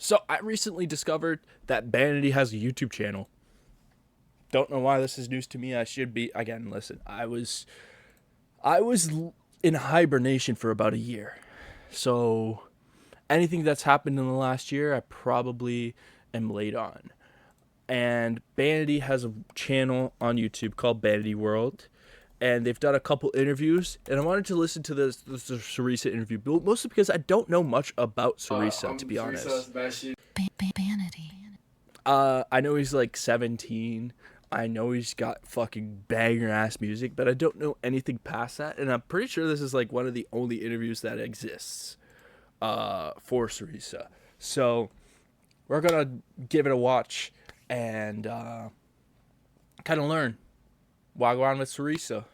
So I recently discovered that BANITY has a YouTube channel. Don't know why this is news to me. I should be again. Listen, I was in hibernation for about a year, so anything that's happened in the last year, I probably am late on. And BANITY has a channel on YouTube called BANITY World, and they've done a couple interviews, and I wanted to listen to this SORISA interview, mostly because I don't know much about SORISA, to be honest. Banity. I know he's like 17. I know he's got fucking banger ass music, but I don't know anything past that, and I'm pretty sure this is like one of the only interviews that exists for SORISA. So we're gonna give it a watch and kind of learn why go on with SORISA.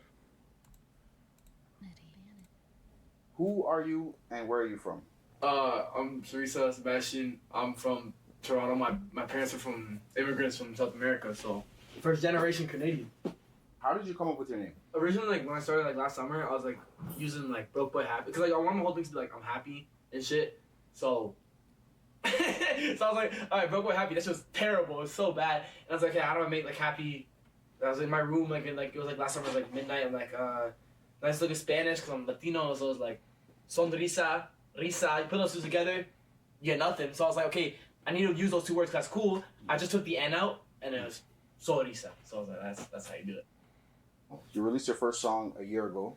Who are you and where are you from? I'm SORISA Sebastian. I'm from Toronto. My parents are from immigrants from South America, so first generation Canadian. How did you come up with your name? Originally, like when I started like last summer, I was like using like broke boy happy because like I want my whole thing to be like I'm happy and shit. So so I was like, all right, broke boy happy. That shit was terrible. It was so bad. And I was like, hey, how do I make like happy? I was in my room like like it was like last summer, it was like midnight. I'm like nice look at Spanish because I'm Latino, so it was like sonrisa, risa. You put those two together, you get nothing. So I was like, okay, I need to use those two words because that's cool. I just took the N out and it was sorisa. So I was like, that's how you do it. You released your first song a year ago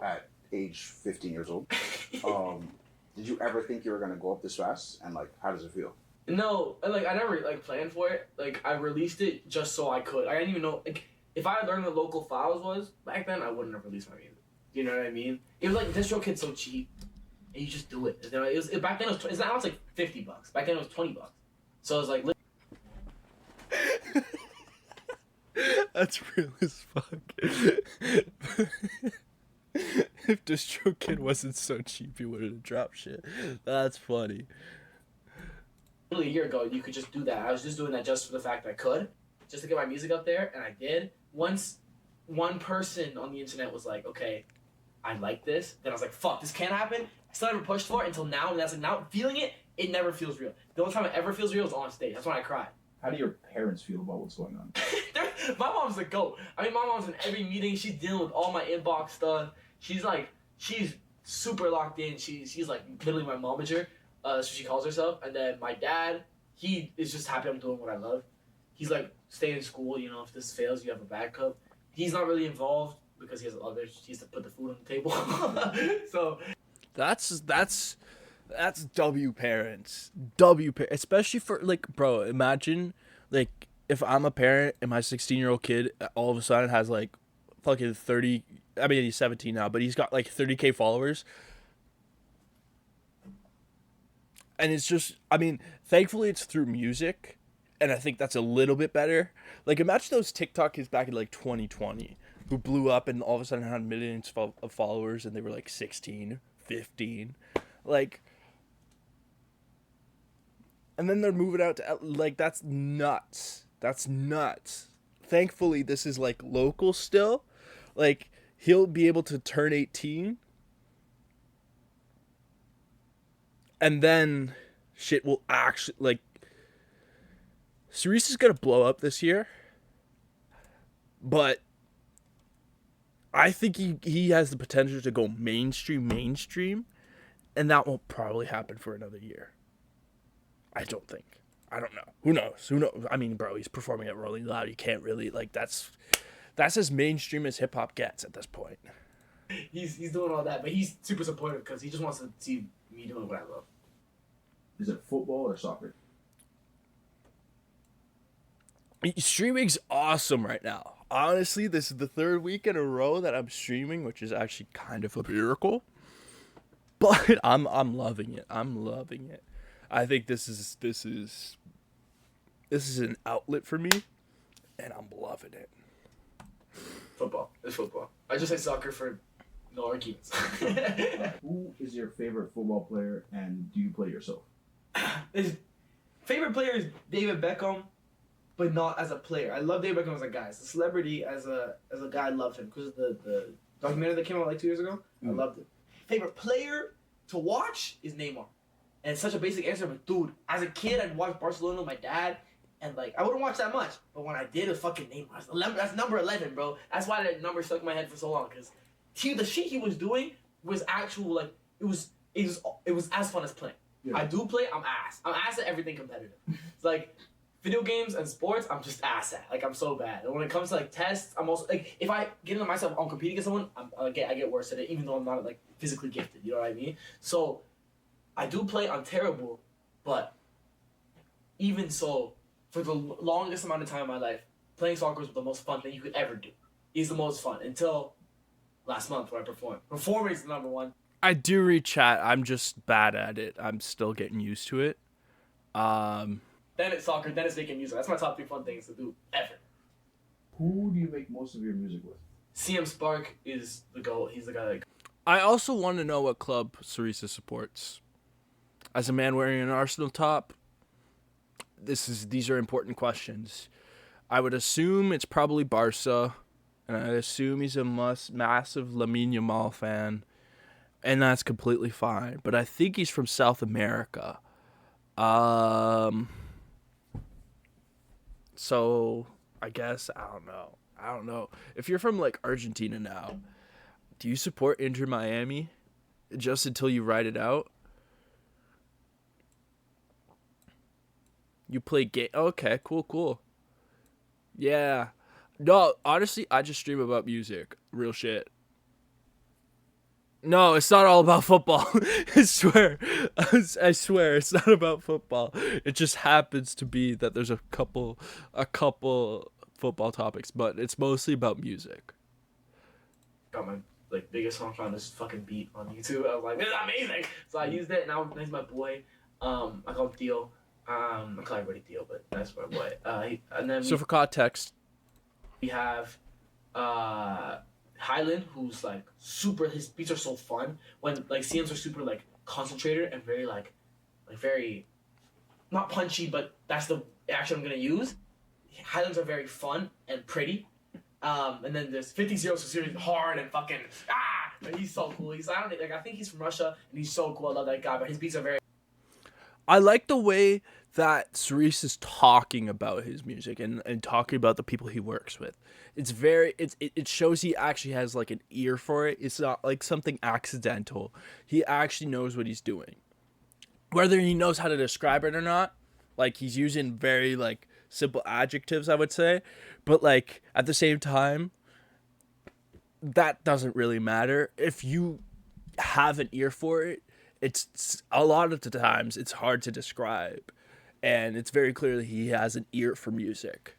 at age 15 years old. Did you ever think you were going to go up this fast? And, like, how does it feel? No, like I never like planned for it. Like I released it just so I could. I didn't even know like if I had learned what local files was back then, I wouldn't have released my music. You know what I mean? It was like DistroKid's so cheap, and you just do it. You know, back then it was now it's like $50. Back then it was $20. So it was like. That's real as fuck. If DistroKid wasn't so cheap, he wouldn't have dropped shit. That's funny. Literally a year ago, you could just do that. I was just doing that just for the fact I could, just to get my music up there, and I did. Once one person on the internet was like, okay, I like this, then I was like, fuck, this can't happen. I still never pushed for it until now, and that's like now feeling it, it never feels real. The only time it ever feels real is on stage. That's when I cry. How do your parents feel about what's going on? My mom's a goat. I mean, my mom's in every meeting. She's dealing with all my inbox stuff. She's super locked in. She's like literally my momager. So she calls herself. And then my dad, he is just happy I'm doing what I love. He's like, stay in school. You know, if this fails, you have a backup. He's not really involved because he has others. He has to put the food on the table. So That's W parents. Especially for like, bro, imagine like if I'm a parent and my 16-year-old kid all of a sudden has like fucking 30, I mean he's 17 now, but he's got like 30K followers. And it's just, I mean, thankfully it's through music, and I think that's a little bit better. Like imagine those TikTok kids back in like 2020 who blew up and all of a sudden had millions of followers and they were like 16, 15. Like, and then they're moving out to like that's nuts. That's nuts. Thankfully, this is like local still. Like he'll be able to turn 18, and then shit will actually like. Cerise's gonna blow up this year, but I think he has the potential to go mainstream, and that won't probably happen for another year. I don't think. I don't know. Who knows? I mean, bro, he's performing at Rolling Loud. You can't really like that's as mainstream as hip hop gets at this point. he's doing all that, but he's super supportive because he just wants to see me doing what I love. Is it football or soccer? Streaming's awesome right now. Honestly, this is the third week in a row that I'm streaming, which is actually kind of a miracle. But I'm loving it. I'm loving it. I think this is an outlet for me, and I'm loving it. Football. It's football. I just say soccer for no arguments. Who is your favorite football player, and do you play yourself? His favorite player is David Beckham, but not as a player. I love David Beckham as a guy. As a celebrity, as a guy, I loved him because of the documentary that came out like 2 years ago. I loved it. Favorite player to watch is Neymar. And it's such a basic answer, but dude, as a kid, I'd watch Barcelona with my dad, and like I wouldn't watch that much. But when I did, it was fucking Neymar. 11, that's number 11, bro. That's why that number stuck in my head for so long, because the shit he was doing was actual, like, it was as fun as playing. Yeah. I do play, I'm ass. I'm ass at everything competitive. It's like video games and sports, I'm just ass at. Like, I'm so bad. And when it comes to like tests, I'm also like, if I get into myself on competing against someone, I get worse at it, even though I'm not like physically gifted. You know what I mean? So I do play. I'm terrible, but even so, for the longest amount of time in my life, playing soccer was the most fun thing you could ever do. It's the most fun until last month when I performed. Performing is the number one. I do read chat. I'm just bad at it. I'm still getting used to it. Then it's soccer. Then it's making music. That's my top 3 fun things to do ever. Who do you make most of your music with? CM Spark is the GOAT. He's the guy that... I also want to know what club SORISA supports. As a man wearing an Arsenal top, these are important questions. I would assume it's probably Barca, and I assume he's a massive Lamine Yamal fan, and that's completely fine. But I think he's from South America. So I guess I don't know. If you're from like Argentina now, do you support Inter Miami just until you ride it out? You play game. Okay, cool. Yeah. No, honestly, I just stream about music. Real shit. No, it's not all about football. I swear, it's not about football. It just happens to be that there's a couple football topics, but it's mostly about music. Got my like biggest song found this fucking beat on YouTube. I was like, this is amazing. So I used it. Now he's my boy. I call him Theo. I call everybody Theo, but that's my boy. And then So for context, we have Highland, who's like super. His beats are so fun. When like CMs are super like concentrated and very like very not punchy, but that's the action I'm gonna use. Highlands are very fun and pretty. And then there's 50 Zeros, so seriously hard and fucking But he's so cool. I think he's from Russia and he's so cool. I love that guy. But his beats are very. I like the way that SORISA is talking about his music and talking about the people he works with. It shows he actually has like an ear for it. It's not like something accidental. He actually knows what he's doing. Whether he knows how to describe it or not, like he's using very like simple adjectives, I would say, but like at the same time, that doesn't really matter. If you have an ear for it, it's a lot of the times it's hard to describe, and it's very clear that he has an ear for music.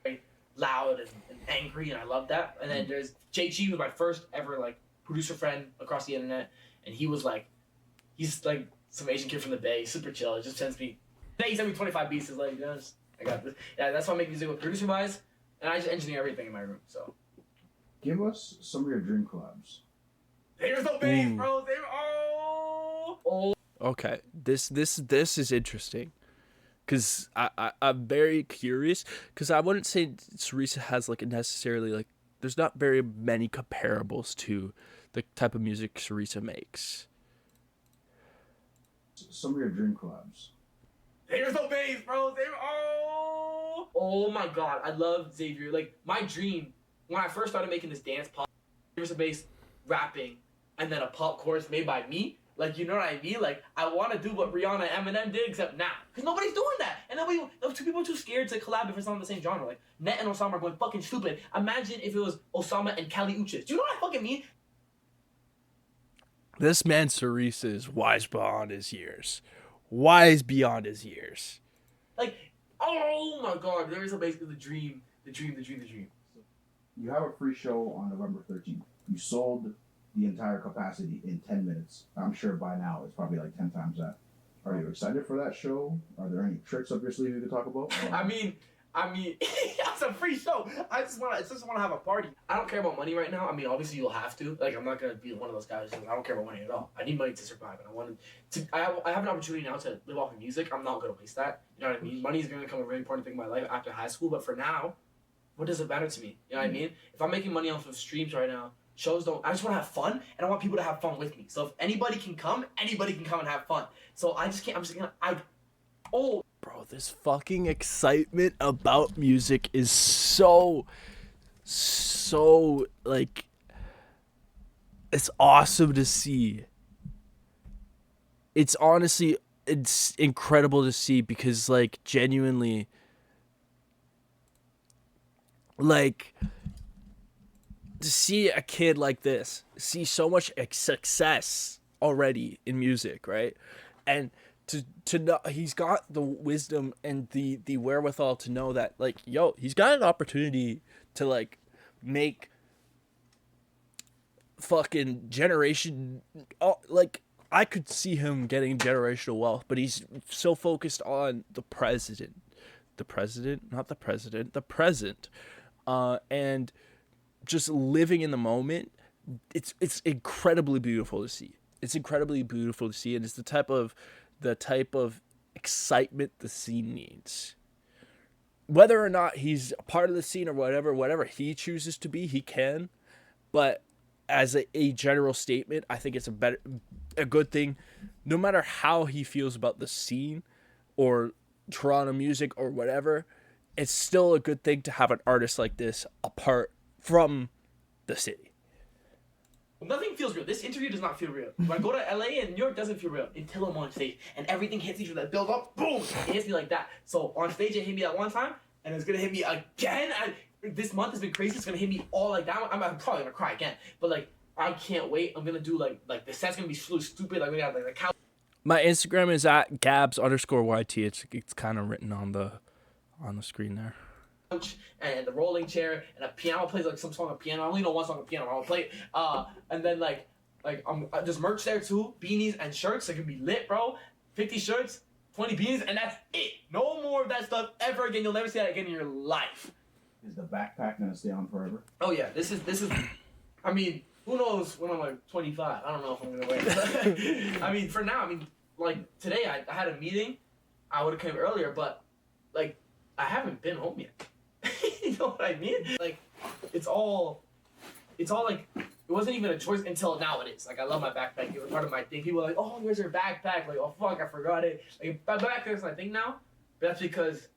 Very loud and angry, and I love that. And then there's JG, who's my first ever like producer friend across the internet, and he's like some Asian kid from the Bay, super chill. It just sends me. He sent me 25 beats. He's like, I got this. Yeah, that's why I make music with producer wise, and I just engineer everything in my room. So, give us some of your dream collabs. There's no bass, bro. Okay, this is interesting, cause I'm very curious, cause I wouldn't say SORISA has like necessarily like there's not very many comparables to the type of music SORISA makes. Some of your dream collabs. There's no bass, bro. Oh my god, I love Xavier. Like my dream when I first started making this dance pop, there's a bass rapping, and then a pop chorus made by me. Like, you know what I mean? Like, I want to do what Rihanna and Eminem did, except now. Because nobody's doing that. And then those two people are too scared to collab if it's not in the same genre. Like, Net and Osama are going fucking stupid. Imagine if it was Osama and Kali Uchis. Do you know what I fucking mean? This man SORISA is wise beyond his years. Wise beyond his years. Like, oh my god. There is basically the dream. The dream. You have a free show on November 13th. You sold the entire capacity in 10 minutes. I'm sure by now it's probably like 10 times that. Are you excited for that show? Are there any tricks up your sleeve you could talk about? I mean, it's a free show. I just want to have a party. I don't care about money right now. I mean, obviously you'll have to. Like, I'm not gonna be one of those guys who's like, I don't care about money at all. I need money to survive, and I have an opportunity now to live off of music. I'm not gonna waste that. You know what I mean? Money is gonna become a very important thing in my life after high school. But for now, what does it matter to me? You know what I mean? If I'm making money off of streams right now, shows don't. I just want to have fun, and I want people to have fun with me. So if anybody can come and have fun. So I just can't. I'm just gonna. Bro, this fucking excitement about music is so like, it's awesome to see. It's honestly, it's incredible to see because, like, genuinely, like, to see a kid like this, see so much success already in music, right? And to know he's got the wisdom and the wherewithal to know that, like, yo, he's got an opportunity to, like, make fucking generation, like, I could see him getting generational wealth, but he's so focused on the present, and just living in the moment. It's incredibly beautiful to see. It's incredibly beautiful to see, and it's the type of excitement the scene needs. Whether or not he's a part of the scene or whatever he chooses to be, he can. But as a general statement, I think it's a good thing, no matter how he feels about the scene or Toronto music or whatever. It's still a good thing to have an artist like this apart from the city. Nothing feels real. This interview does not feel real. When I go to LA and New York, doesn't feel real until I'm on stage and everything hits each other. That build up, boom, it hits me like that. So on stage, it hit me that one time, and it's gonna hit me again. This month has been crazy. It's gonna hit me all like that. I'm probably gonna cry again, but like I can't wait. I'm gonna do like the set's gonna be so stupid. Like we got like the couch. My Instagram is at Gabzzz_YT. It's kind of written on the screen there. And the rolling chair and a piano plays like some song of piano. I only know one song of piano. I'll play it. And then like there's merch there too, beanies and shirts. It can be lit, bro. 50 shirts, 20 beanies, and that's it. No more of that stuff ever again. You'll never see that again in your life. Is the backpack gonna stay on forever? Oh yeah, this is. I mean, who knows when I'm like 25? I don't know if I'm gonna wear it. I mean, for now, like today I had a meeting. I would have come earlier, but like I haven't been home yet. You know what I mean? Like, it's all like, it wasn't even a choice until now it is. Like, I love my backpack. It was part of my thing. People are like, oh, here's your backpack. Like, oh, fuck, I forgot it. Like, my backpack's my thing now. But that's because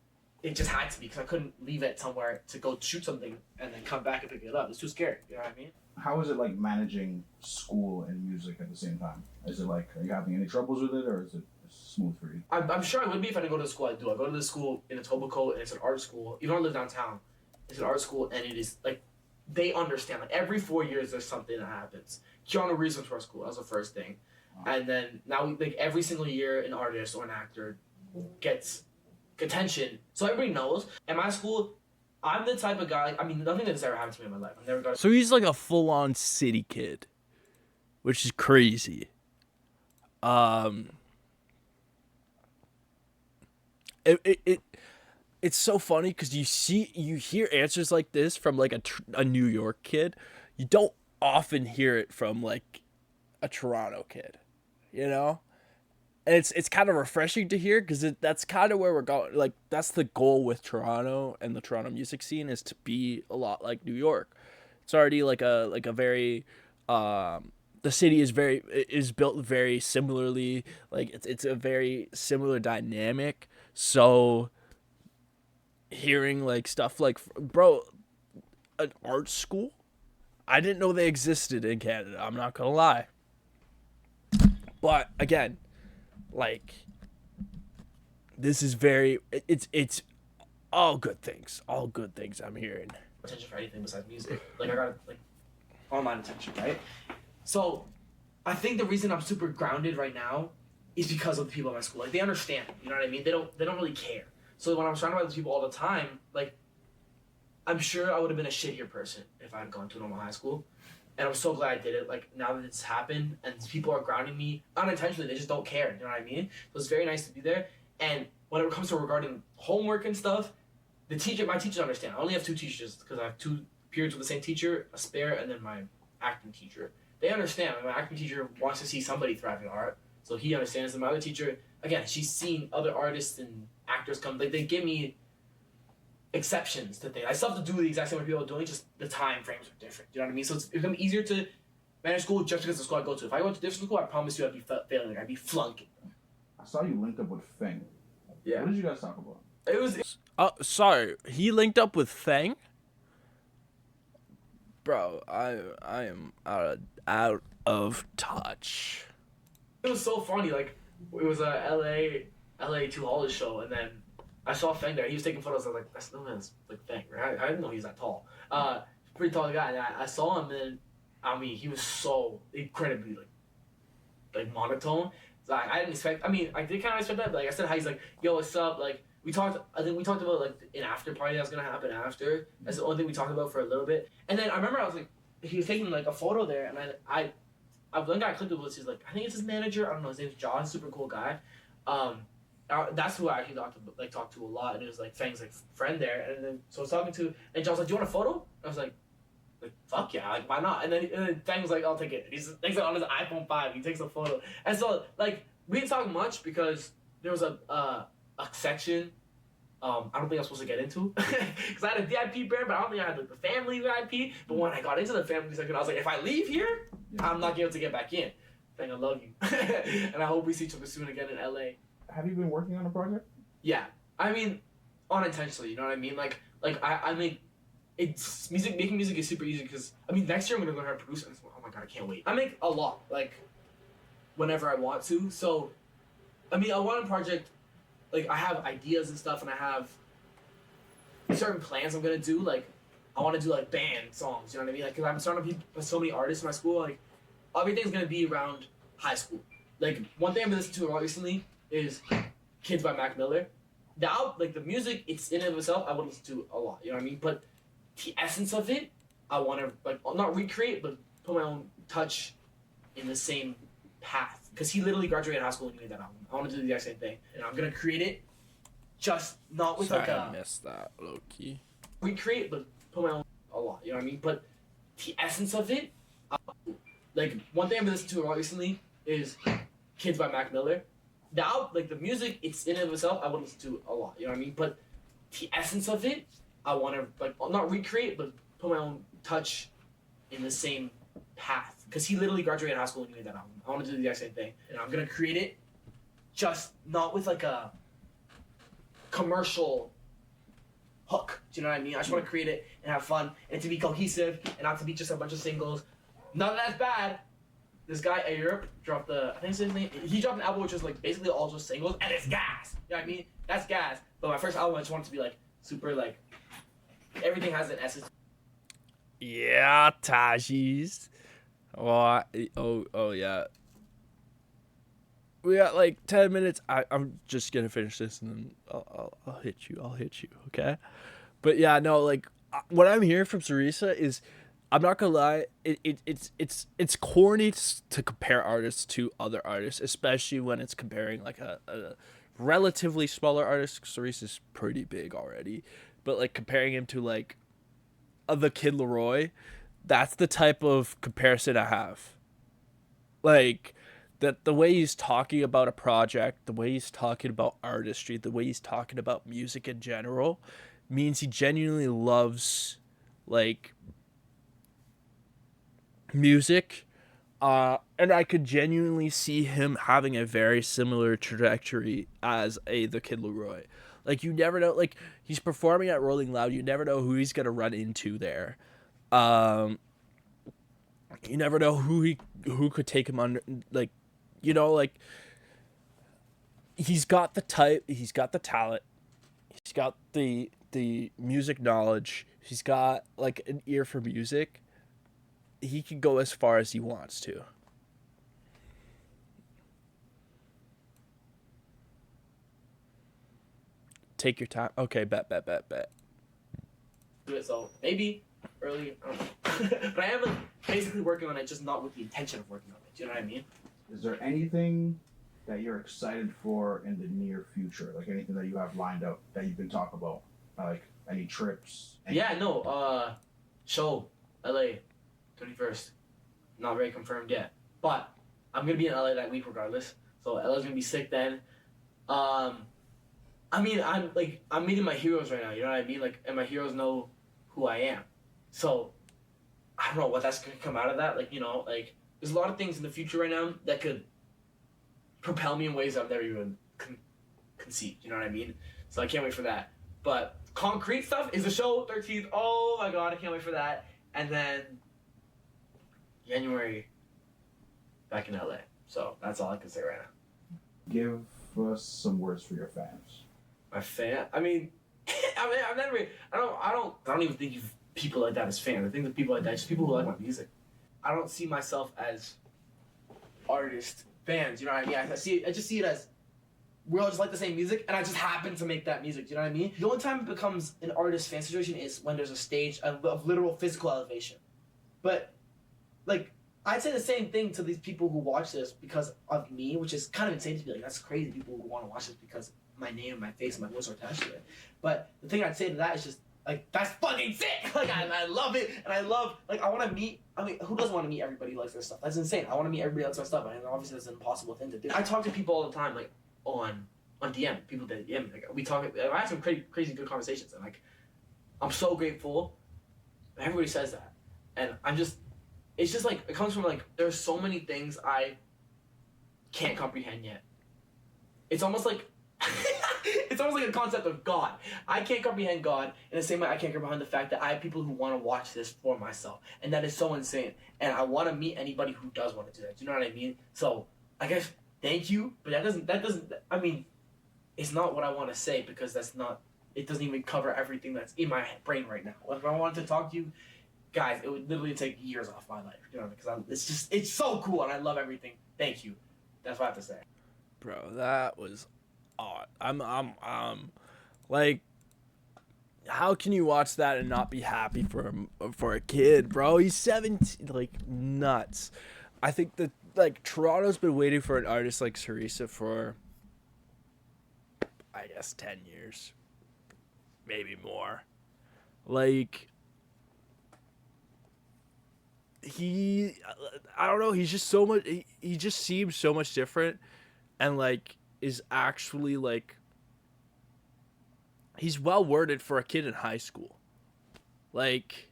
it just had to be. Because I couldn't leave it somewhere to go shoot something and then come back and pick it up. It's too scary. You know what I mean? How is it like managing school and music at the same time? Is it like, are you having any troubles with it, or is it smooth for you? I'm sure I would be if I didn't go to the school I do. I go to the school in Etobicoke, and it's an art school. You don't live downtown. It's an art school, and it is, like, they understand. Like, every 4 years, there's something that happens. Keanu Reeves went to our school. That was the first thing. Wow. And then now, like, every single year, an artist or an actor gets attention. So everybody knows. At my school, I'm the type of guy, nothing that's ever happened to me in my life. I've never done. So he's like a full-on city kid, which is crazy. It's so funny because you hear answers like this from like a New York kid. You don't often hear it from like a Toronto kid, you know? And it's kind of refreshing to hear because that's kind of where we're going. Like, that's the goal with Toronto and the Toronto music scene, is to be a lot like New York. It's already like a very the city is built very similarly. Like, it's a very similar dynamic. So hearing like stuff like, bro, an art school, I didn't know they existed in Canada. I'm not gonna lie. But again, like, this is it's all good things. All good things I'm hearing. Attention for anything besides music. Like, I got like online attention, right? So I think the reason I'm super grounded right now is because of the people at my school. Like, they understand. You know what I mean? They don't really care. So when I'm surrounded by those people all the time, like, I'm sure I would have been a shittier person if I had gone to a normal high school. And I'm so glad I did it. Like, now that it's happened and people are grounding me unintentionally, they just don't care. You know what I mean? So it's very nice to be there. And when it comes to regarding homework and stuff, my teachers understand. I only have 2 teachers because I have 2 periods with the same teacher, a spare, and then my acting teacher. They understand. My acting teacher wants to see somebody thrive in art, so he understands. And my other teacher, again, she's seen other artists and actors come. Like, they give me exceptions to things. I still have to do the exact same way people are doing, just the time frames are different. You know what I mean? So it's become easier to manage school just because the school I go to. If I go to a different school, I promise you I'd be failing. I'd be flunking. I saw you linked up with Feng. Yeah. What did you guys talk about? It was. Sorry, he linked up with Feng. Bro, I am out of touch. It was so funny. Like, it was a LA 2 Hollis show, and then I saw Feng there. He was taking photos. I was like, that's no man's like Feng, right? I didn't know he was that tall. Pretty tall guy. And I saw him, and I mean, he was so incredibly like monotone. So I didn't expect. I mean, I did kind of expect that. But like I said, how he's like, yo, what's up? Like we talked. I think we talked about like an after party that's gonna happen after. That's the only thing we talked about for a little bit. And then I remember I was like, he was taking like a photo there, and I one guy I clicked with. He's like, I think it's his manager. I don't know. His name's John. Super cool guy. That's who I actually talked to a lot, and it was like Fang's like friend there, and then so I was talking to, and John's like, do you want a photo? I was like fuck yeah, like why not? And then Fang was like, I'll take it. He's like on his iPhone 5, he takes a photo, and so like we didn't talk much because there was a section. I don't think I was supposed to get into because I had a VIP brand, but I don't think I had like the family VIP. But when I got into the family section, I was like, if I leave here, I'm not able to get back in. Fang, I love you, and I hope we see each other soon again in LA. Have you been working on a project? Yeah, I mean, unintentionally, you know what I mean? Like I make it's music. Making music is super easy because I mean, next year I'm gonna learn how to produce. And oh my god, I can't wait. I make a lot, like whenever I want to. So, I mean, a one project, like I have ideas and stuff, and I have certain plans I'm gonna do. Like I want to do like band songs. You know what I mean? Like because I'm starting to be with so many artists in my school. Like everything's gonna be around high school. Like one thing I've been listening to a lot recently is Kids by Mac Miller. Now, like the music, it's in and of itself, I would listen to a lot. You know what I mean? But the essence of it, I want to like not recreate, but put my own touch in the same path. Because he literally graduated high school and made that album. I want to do the exact same thing, and I'm gonna create it, just not with like I missed that low key. Recreate, but put my own a lot. You know what I mean? But the essence of it, like one thing I've been listening to a lot recently is Kids by Mac Miller. Now, like the music, it's in and of itself, I would listen to a lot. You know what I mean? But the essence of it, I want to like not recreate, but put my own touch in the same path. Because he literally graduated high school and made that album. I want to do the exact same thing, and I'm gonna create it, just not with like a commercial hook. Do you know what I mean? I just want to create it and have fun, and to be cohesive, and not to be just a bunch of singles. None of that's bad. This guy at Europe dropped I think it's his name. He dropped an album which was like basically all just singles, and it's gas. You know what I mean? That's gas. But my first album, I just wanted to be like super like everything has an essence. Yeah, Tajis. Oh yeah. We got like 10 minutes. I'm just gonna finish this and then I'll hit you. Okay. But yeah, no, like what I'm hearing from SORISA is, I'm not gonna lie, it's corny to compare artists to other artists, especially when it's comparing like a relatively smaller artist. SORISA's pretty big already, but like comparing him to like the Kid Leroy, that's the type of comparison I have. Like that the way he's talking about a project, the way he's talking about artistry, the way he's talking about music in general, means he genuinely loves like music, and I could genuinely see him having a very similar trajectory as the Kid Leroy. Like you never know, like he's performing at Rolling Loud, you never know who he's gonna run into there. You never know who could take him under, like, you know, like he's got the type, he's got the talent, he's got the music knowledge, he's got like an ear for music. He can go as far as he wants to. Take your time. Okay, bet. So maybe early, I don't know. But I am like basically working on it, just not with the intention of working on it. Do you know what I mean? Is there anything that you're excited for in the near future? Like anything that you have lined up that you can talk about? Like any trips? Yeah, no. Show LA, 21st. Not very confirmed yet, but I'm gonna be in LA that week regardless. So LA's gonna be sick then. I I mean, I'm meeting my heroes right now. You know what I mean? Like, and my heroes know who I am. So I don't know what that's gonna come out of that. Like, you know, like there's a lot of things in the future right now that could propel me in ways I've never even conceived. You know what I mean? So I can't wait for that. But concrete stuff is the show 13th. Oh my god, I can't wait for that. And then January back in LA. So that's all I can say right now. Give us some words for your fans. My fan. I mean, I've never. I don't even think of people like that as fans. I think of people like that just people who like my music. I don't see myself as artist fans. You know what I mean? I just see it as we all just like the same music, and I just happen to make that music. Do you know what I mean? The only time it becomes an artist fan situation is when there's a stage of literal physical elevation. But like, I'd say the same thing to these people who watch this because of me, which is kind of insane to be like, that's crazy. People who want to watch this because my name, my face, and my voice are attached to it. But the thing I'd say to that is just like, that's fucking sick. Like I love it, and I love like I want to meet. I mean, who doesn't want to meet everybody who likes their stuff? That's insane. I want to meet everybody who likes my stuff, and obviously that's an impossible thing to do. I talk to people all the time, like on DM, people that DM. Like we talk. I have some crazy good conversations, and like I'm so grateful. Everybody says that, and I'm just. It's just like it comes from like there's so many things I can't comprehend yet. It's almost like it's almost like a concept of God. I can't comprehend God in the same way I can't comprehend the fact that I have people who want to watch this for myself, and that is so insane. And I want to meet anybody who does want to do that. Do you know what I mean? So I guess thank you, but that doesn't. I mean, it's not what I want to say because that's not. It doesn't even cover everything that's in my brain right now. If I wanted to talk to you. Guys, it would literally take years off my life, you know, because it's so cool and I love everything. Thank you. That's what I have to say. Bro, that was odd. I'm like, how can you watch that and not be happy for a kid, bro? He's 17, like nuts. I think that like Toronto's been waiting for an artist like SORISA for, I guess, 10 years, maybe more. Like. I don't know, he's just so much he just seems so much different and like is actually like he's well worded for a kid in high school, like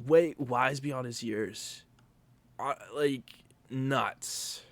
way wise beyond his years, like nuts.